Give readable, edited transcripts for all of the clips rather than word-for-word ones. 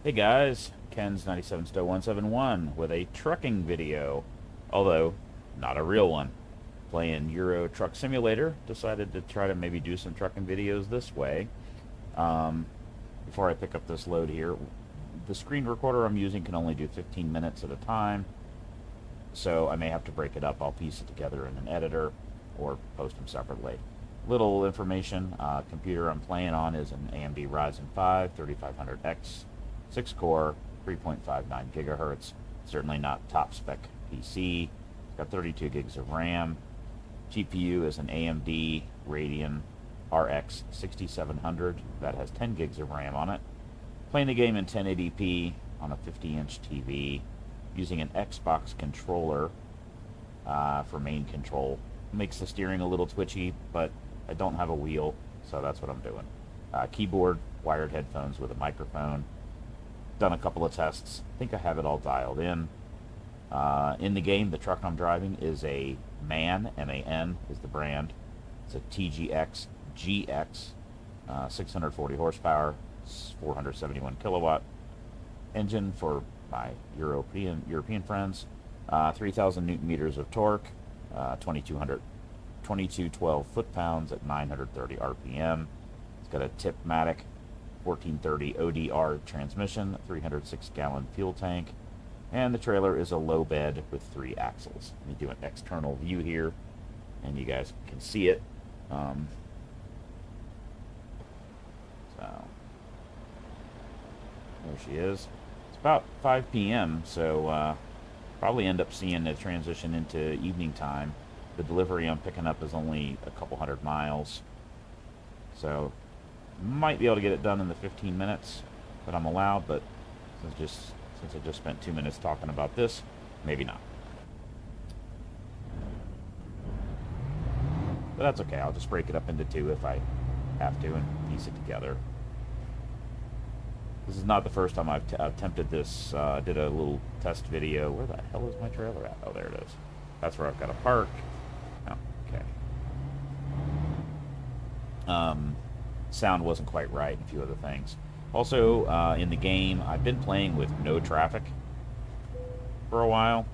Hey guys, Ken's 97 Stow 171 with a trucking video, although not a real one. Playing Euro Truck Simulator, decided to try to maybe do some trucking videos this way. Um, Before I pick up this load here, the screen recorder I'm using can only do 15 minutes at a time, so I may have to break it up. I'll piece it together in an editor or post them separately. Little information, computer I'm playing on is an AMD Ryzen 5 3500X 6 core, 3.59 gigahertz. Certainly not top spec PC. It's got 32 gigs of RAM. GPU is an AMD Radeon RX 6700 that has 10 gigs of RAM on it. Playing the game in 1080p on a 50-inch TV using an Xbox controller for main control. Makes the steering a little twitchy, but I don't have a wheel, so that's what I'm doing. Keyboard, wired headphones with a microphone. Done a couple of tests. I think I have it all dialed in. In the game, the truck I'm driving is a MAN, M-A-N is the brand. It's a TGX GX, 640 horsepower, 471 kilowatt engine for my European friends. 3,000 newton meters of torque, 2212 foot-pounds at 930 RPM. It's got a Tipmatic 1430 ODR transmission, 306-gallon fuel tank, and the trailer is a low bed with 3 axles. Let me do an external view here, and you guys can see it. So there she is. It's about 5 p.m., so probably end up seeing a transition into evening time. The delivery I'm picking up is only a couple hundred miles, so might be able to get it done in the 15 minutes that I'm allowed, but since I just spent 2 minutes talking about this, maybe not. But that's okay. I'll just break it up into 2 if I have to and piece it together. This is not the first time I've attempted this. Did a little test video. Where the hell is my trailer at? Oh, there it is. That's where I've got to park. Oh, okay. Sound wasn't quite right, and a few other things. Also, in the game, I've been playing with no traffic for a while,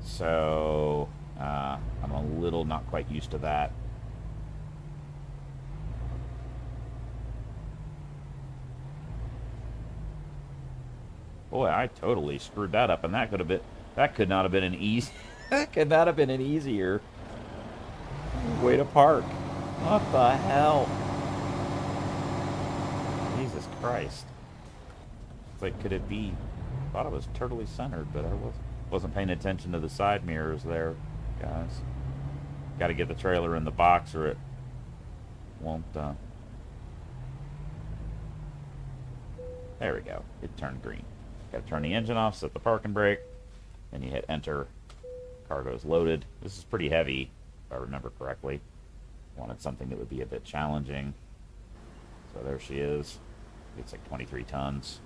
so I'm a little not quite used to that. Boy, I totally screwed that up, and that could not have been an easy that could not have been an easier way to park. What the hell? Jesus Christ. It's like, could it be? I thought it was totally centered, but I wasn't paying attention to the side mirrors there, guys. Got to get the trailer in the box or it won't. There we go. It turned green. Got to turn the engine off, set the parking brake, then you hit enter. Cargo's loaded. This is pretty heavy, if I remember correctly. Wanted something that would be a bit challenging. So there she is. It's like 23 tons.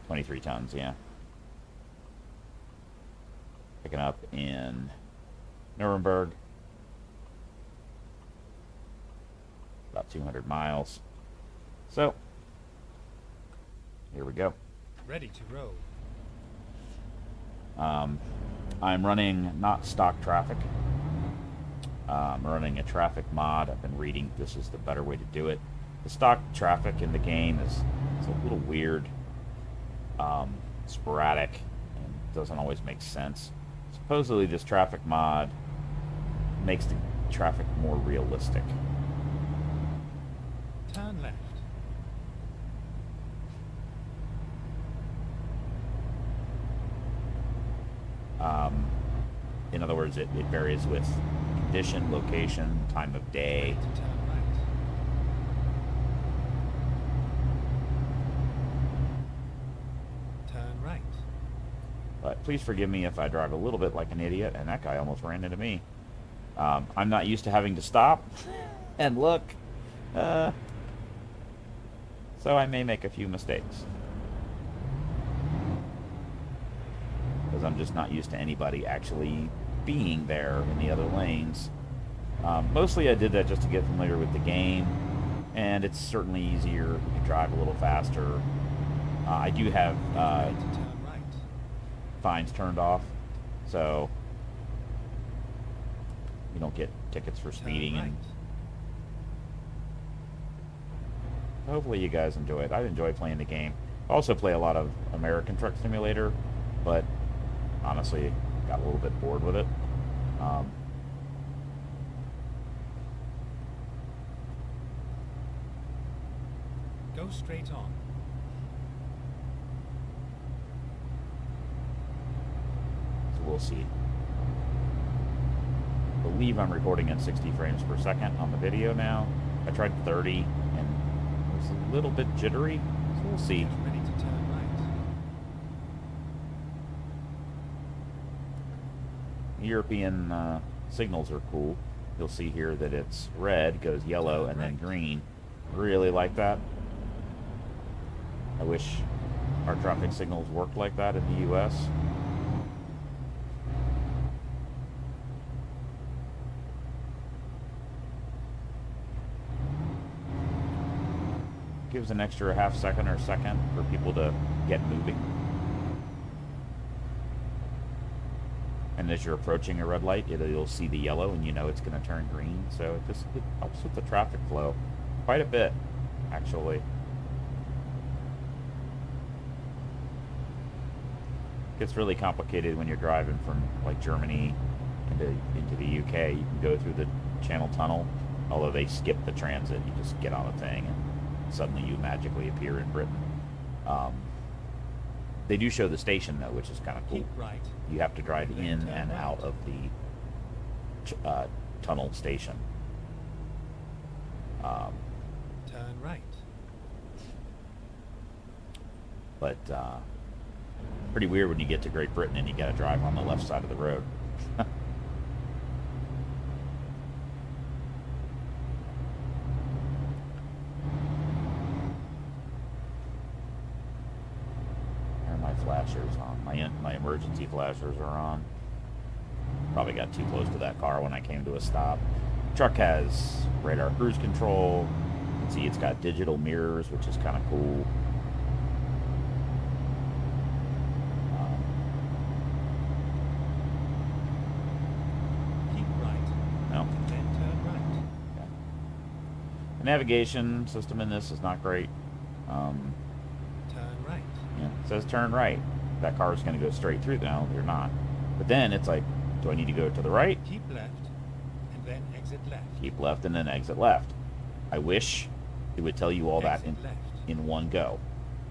23 tons, yeah. Picking up in Nuremberg. About 200 miles. So, here we go. Ready to roll. I'm running not stock traffic. I'm running a traffic mod. I've been reading this is the better way to do it. The stock traffic in the game is a little weird, sporadic, and doesn't always make sense. Supposedly this traffic mod makes the traffic more realistic. Turn left. In other words, it varies with condition, location, time of day. To turn right. Turn right. But please forgive me if I drive a little bit like an idiot, and that guy almost ran into me. I'm not used to having to stop and look, so I may make a few mistakes. Because I'm just not used to anybody actually being there in the other lanes. Mostly I did that just to get familiar with the game. and it's certainly easier. You can drive a little faster. I do have Ready to turn right. fines turned off, so you don't get tickets for Turn speeding. right. And hopefully you guys enjoy it. I enjoy playing the game. I also play a lot of American Truck Simulator, but honestly, got a little bit bored with it. Go straight on. So we'll see. I believe I'm recording at 60 frames per second on the video now. I tried 30 and it was a little bit jittery, so we'll see. Get ready to turn right. European signals are cool. You'll see here that it's red, goes yellow, and then green. Really like that. I wish our traffic signals worked like that in the US. Gives an extra half second or second for people to get moving. And as you're approaching a red light, you'll see the yellow and you know it's going to turn green. So it helps with the traffic flow quite a bit, actually. Gets really complicated when you're driving from like Germany into the UK. You can go through the Channel Tunnel, although they skip the transit. You just get on a thing and suddenly you magically appear in Britain. They do show the station though, which is kind of cool. Keep right. You have to drive in and out of the tunnel station. Turn right. But pretty weird when you get to Great Britain and you got to drive on the left side of the road. Flashers on. My emergency flashers are on. Probably got too close to that car when I came to a stop. Truck has radar cruise control. You can see it's got digital mirrors, which is kind of cool. Keep right. No. And then turn right. Okay. The navigation system in this is not great. Turn right. Yeah, it says turn right. That car is going to go straight through. No, you're not. But then it's like, do I need to go to the right? Keep left. And then exit left. Keep left and then exit left. I wish it would tell you all that Exit left. in one go.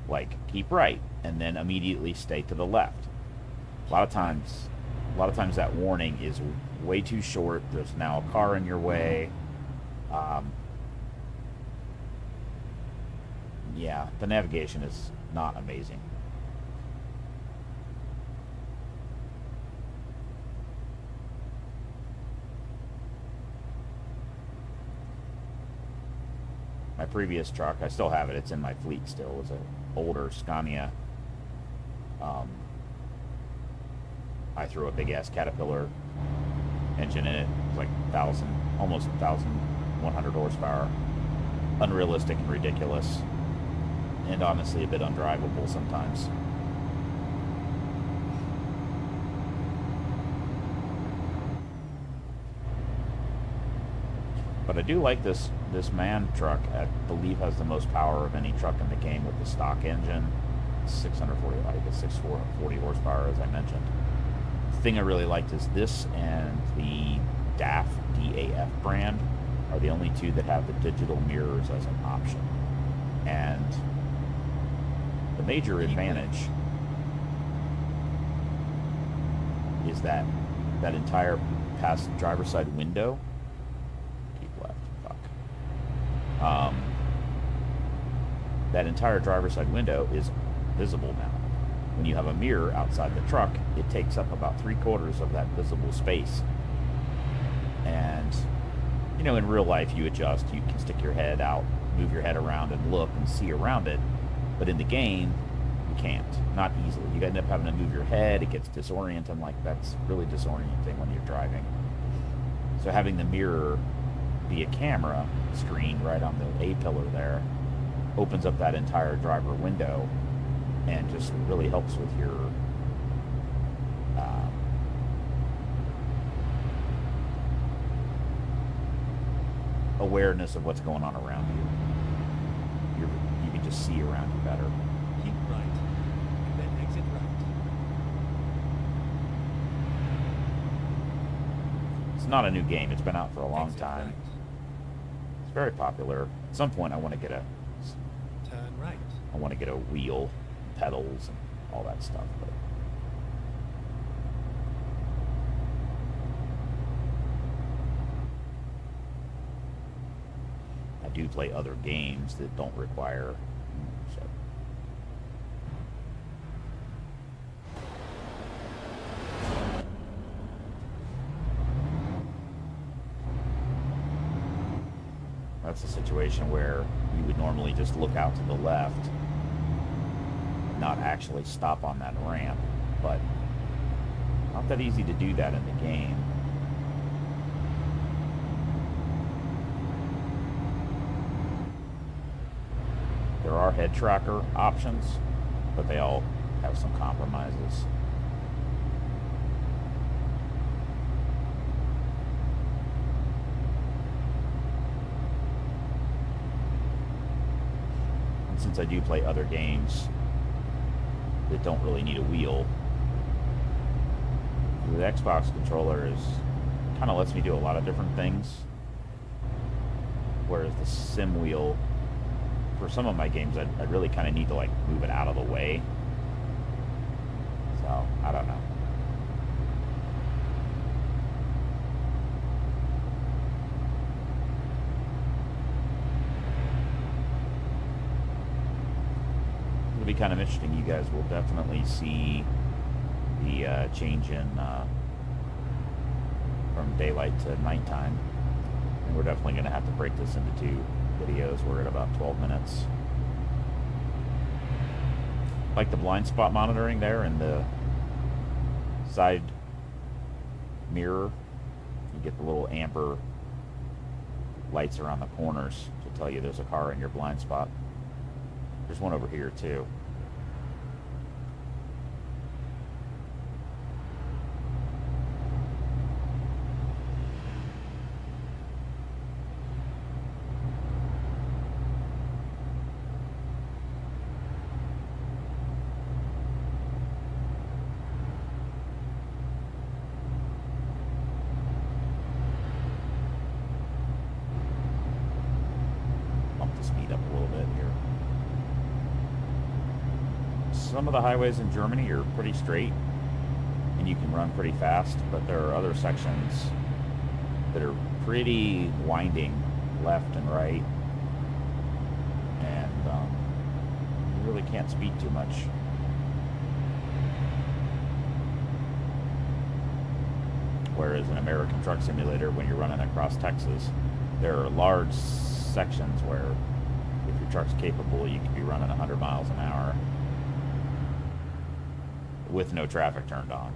Like, keep right and then immediately stay to the left. A lot of times that warning is way too short. There's now a car in your way. Yeah, the navigation is not amazing. My previous truck, I still have it. It's in my fleet still. It was an older Scania. I threw a big ass Caterpillar engine in it. It was like almost 1,100 horsepower. Unrealistic and ridiculous. And honestly a bit undrivable sometimes. But I do like this MAN truck. I believe has the most power of any truck in the game with the stock engine. 640, I think it's 640 horsepower, as I mentioned. The thing I really liked is this and the DAF, DAF brand are the only two that have the digital mirrors as an option. And the major advantage is that entire driver's side window. Keep left. Fuck. That entire driver's side window is visible now. When you have a mirror outside the truck, it takes up about 3/4 of that visible space. And in real life, you adjust. You can stick your head out, move your head around, and look and see around it. But in the game, you can't. Not easily. You end up having to move your head. It gets disorienting. Like, that's really disorienting when you're driving. So having the mirror via camera screen right on the A-pillar there opens up that entire driver window and just really helps with your awareness of what's going on around you. You can just see around you better. Keep right, and then exit right. It's not a new game. It's been out for a long Exit time. right. It's very popular. At some point, I want to get a wheel, pedals, and all that stuff. But I do play other games that don't require. So. That's a situation where you would normally just look out to the left, not actually stop on that ramp, but not that easy to do that in the game. There are head tracker options, but they all have some compromises. And since I do play other games that don't really need a wheel, the Xbox controller kind of lets me do a lot of different things, whereas the sim wheel, for some of my games, I really kind of need to like move it out of the way. So I don't know. It'll be kind of interesting. You guys will definitely see the change in from daylight to nighttime, and we're definitely going to have to break this into 2 videos. We're at about 12 minutes. Like the blind spot monitoring there and the side mirror, you get the little amber lights around the corners to tell you there's a car in your blind spot. There's one over here too. Some of the highways in Germany are pretty straight and you can run pretty fast, but there are other sections that are pretty winding left and right, and you really can't speed too much. Whereas in American Truck Simulator, when you're running across Texas, there are large sections where if your truck's capable, you could be running 100 miles an hour with no traffic turned on.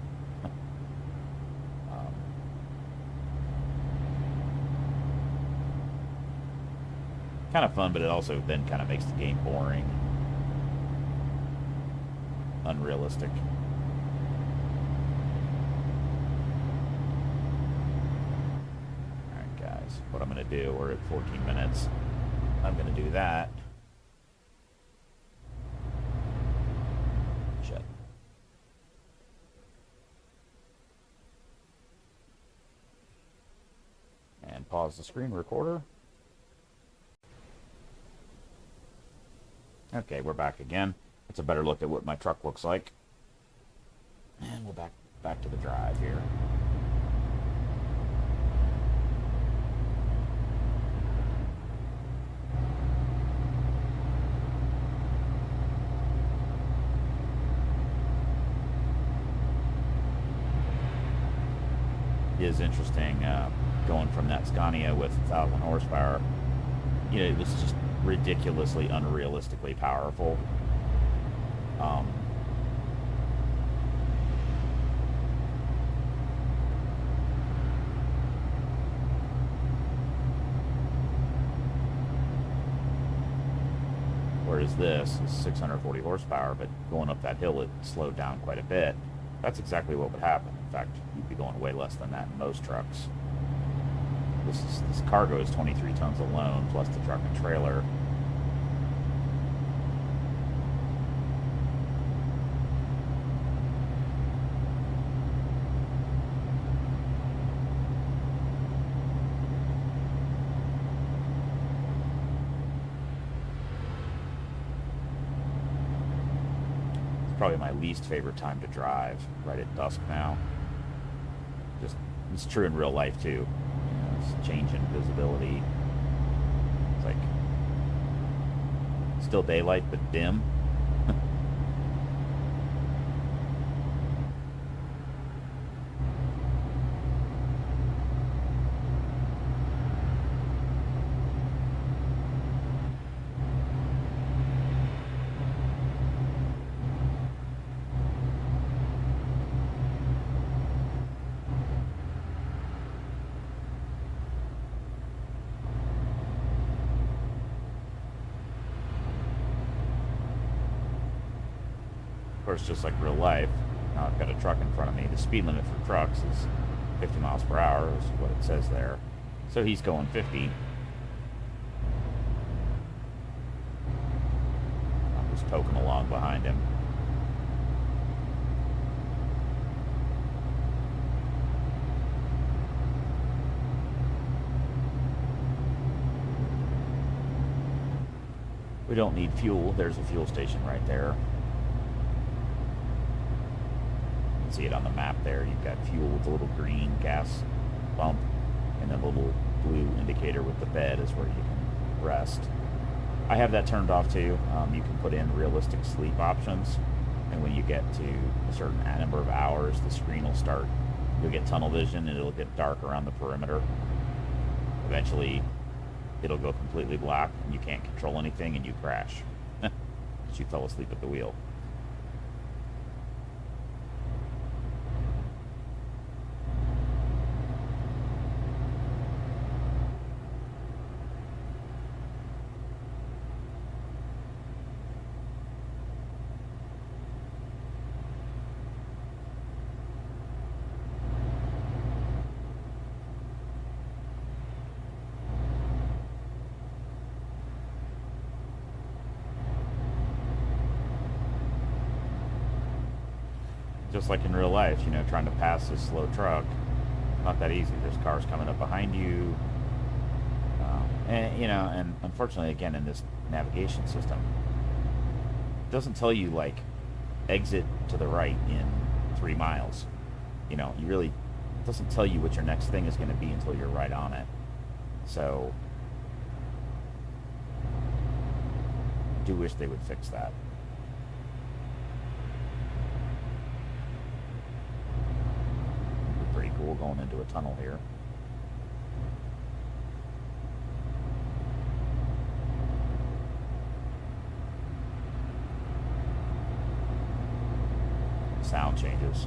Kind of fun, but it also then kind of makes the game boring, unrealistic. Alright guys, what I'm going to do, we're at 14 minutes. I'm going to do that. Shut. And pause the screen recorder. Okay, we're back again. It's a better look at what my truck looks like. And we're back to the drive here. It is interesting going from that Scania with 1,000 horsepower. You know, it was just ridiculously, unrealistically powerful. whereas this is 640 horsepower, but going up that hill it slowed down quite a bit. That's exactly what would happen. In fact, you'd be going way less than that in most trucks. This cargo is 23 tons alone, plus the truck and trailer. Probably my least favorite time to drive, right at dusk now. Just, it's true in real life too. You know, it's changing visibility. It's like still daylight but dim. Of course, just like real life, now I've got a truck in front of me. The speed limit for trucks is 50 miles per hour, is what it says there. So he's going 50. I'm just poking along behind him. We don't need fuel. There's a fuel station right there. See it on the map there. You've got fuel with the little green gas pump, and then the little blue indicator with the bed is where you can rest. I have that turned off too. You can put in realistic sleep options, and when you get to a certain number of hours, the screen will start. You'll get tunnel vision, and it'll get dark around the perimeter. Eventually, it'll go completely black, and you can't control anything, and you crash because you fell asleep at the wheel. Just like in real life, you know, trying to pass this slow truck, not that easy. There's cars coming up behind you, and you know, and unfortunately, again, in this navigation system, it doesn't tell you like exit to the right in 3 miles. You know, it doesn't tell you what your next thing is going to be until you're right on it. So, I do wish they would fix that. Pretty cool going into a tunnel here. Sound changes.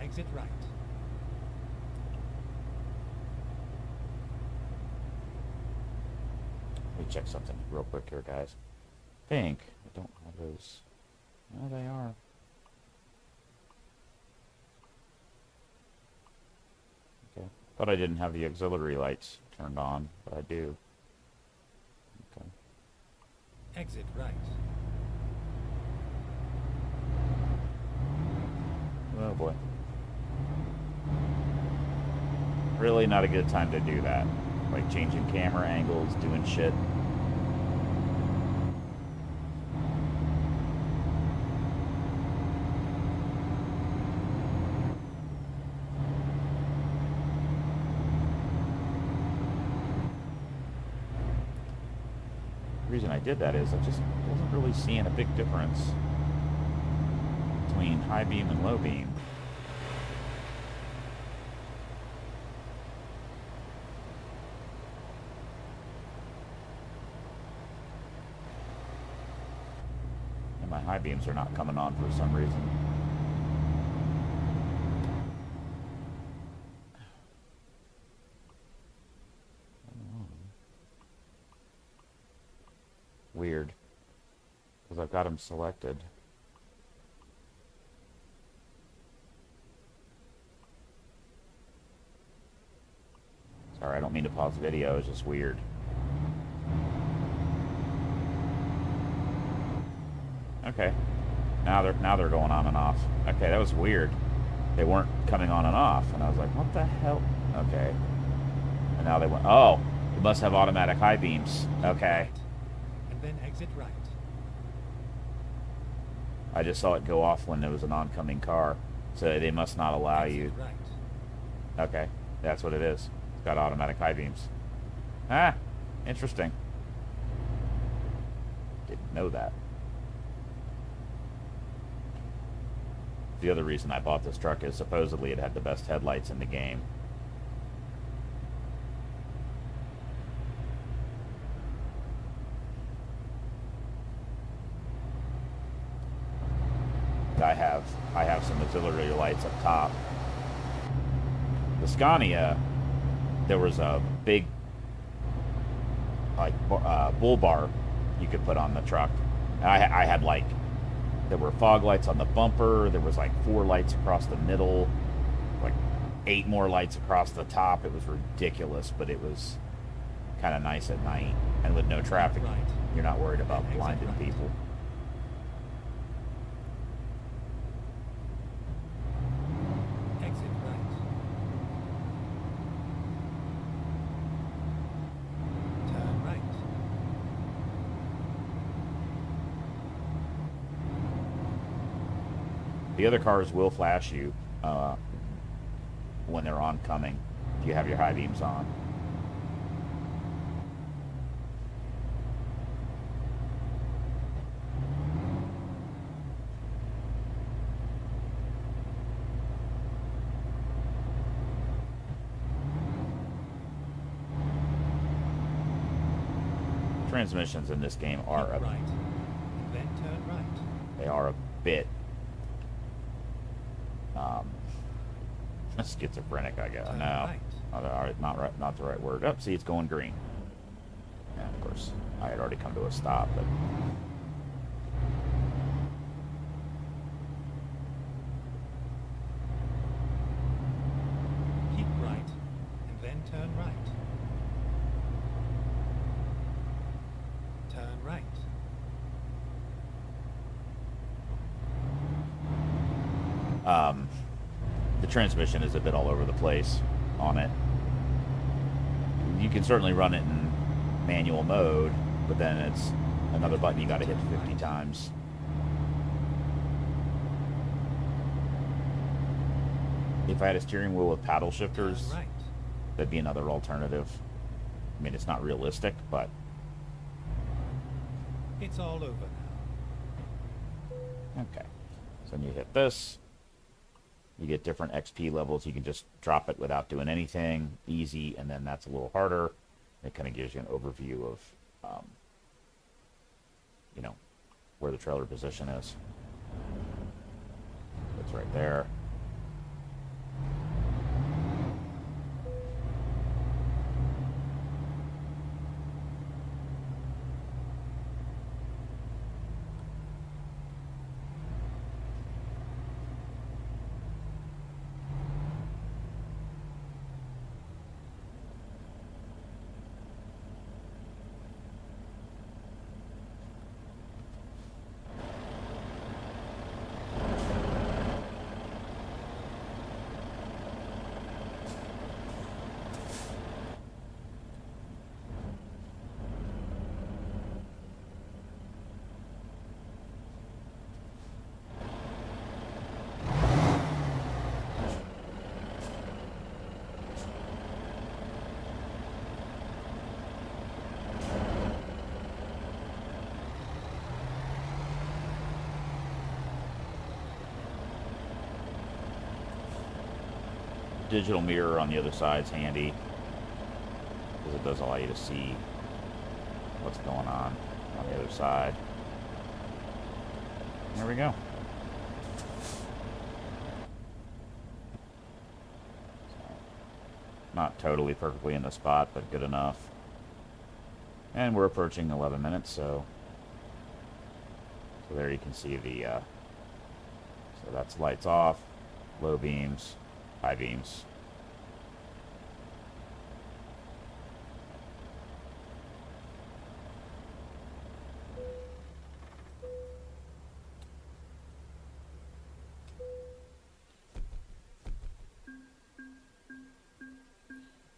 Exit right. Let me check something real quick here, guys. I don't have those. No, they are. Okay. Thought I didn't have the auxiliary lights turned on, but I do. Okay. exit right. Oh boy. Really not a good time to do that. Like changing camera angles, doing shit. The reason I did that is I just wasn't really seeing a big difference between high beam and low beam. And my high beams are not coming on for some reason. Weird. Because I've got them selected. Sorry, I don't mean to pause the video, it's just weird. Okay. Now they're going on and off. Okay, that was weird. They weren't coming on and off, and I was like, what the hell? Okay. And now they went, oh, it must have automatic high beams. Okay. And then exit right. I just saw it go off when there was an oncoming car. So they must not allow Exit you. right. Okay, that's what it is. It's got automatic high beams. Ah, interesting. Didn't know that. The other reason I bought this truck is supposedly it had the best headlights in the game. I have some auxiliary lights up top. The Scania, there was a big like bull bar you could put on the truck. And I had like, there were fog lights on the bumper. There was like 4 lights across the middle, like 8 more lights across the top. It was ridiculous, but it was kind of nice at night. And with no traffic, Right. you're not worried about Exit blinding right. people. Exit right. Turn right. The other cars will flash you when they're oncoming. You have your high beams on. Transmissions in this game are Keep right. And then turn right. they are a bit schizophrenic, I guess. Turn No, right. not the right word. Oh, see, it's going green. Yeah, of course, I had already come to a stop, but Keep right. And then turn right. Turn right. the transmission is a bit all over the place on it. You can certainly run it in manual mode, but then it's another button you got to hit 50 times. If I had a steering wheel with paddle shifters, Turn right. that'd be another alternative. I mean, it's not realistic, but It's all over now. okay. So when you hit this, you get different XP levels. You can just drop it without doing anything, easy, and then that's a little harder. It kind of gives you an overview of, you know, where the trailer position is. It's right there. digital mirror on the other side's handy, because it does allow you to see what's going on the other side. There we go. Not totally perfectly in the spot, but good enough. And we're approaching 11 minutes, so there you can see the, so that's lights off, low beams, high beams.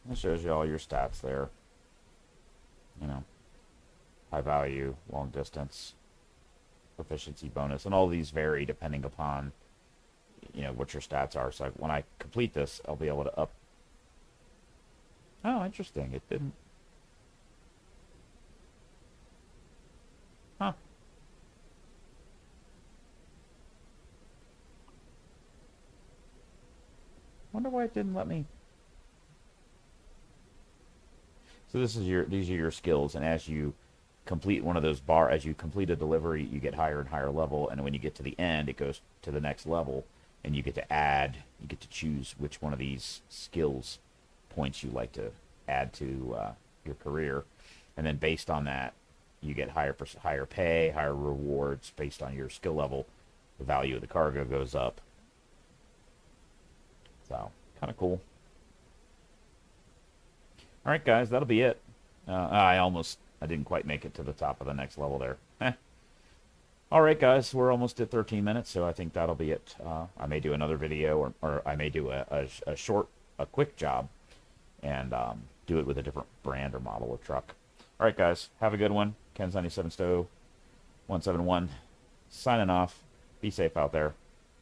It shows you all your stats there. You know, high value, long distance, proficiency bonus, and all these vary depending upon, you know, what your stats are. So when I complete this, I'll be able to up. Oh, interesting. It didn't. Huh. Wonder why it didn't let me. So these are your skills, and as you complete one of those as you complete a delivery, you get higher and higher level, and when you get to the end, it goes to the next level, and you get to choose which one of these skills points you like to add to your career, and then based on that, you get higher pay, higher rewards based on your skill level. The value of the cargo goes up. So kind of cool. All right, guys, that'll be it. I didn't quite make it to the top of the next level there. All right, guys, we're almost at 13 minutes, so I think that'll be it. I may do another video, or I may do a quick job, and do it with a different brand or model of truck. All right, guys, have a good one. Ken's 97 Stowe 171 signing off. Be safe out there.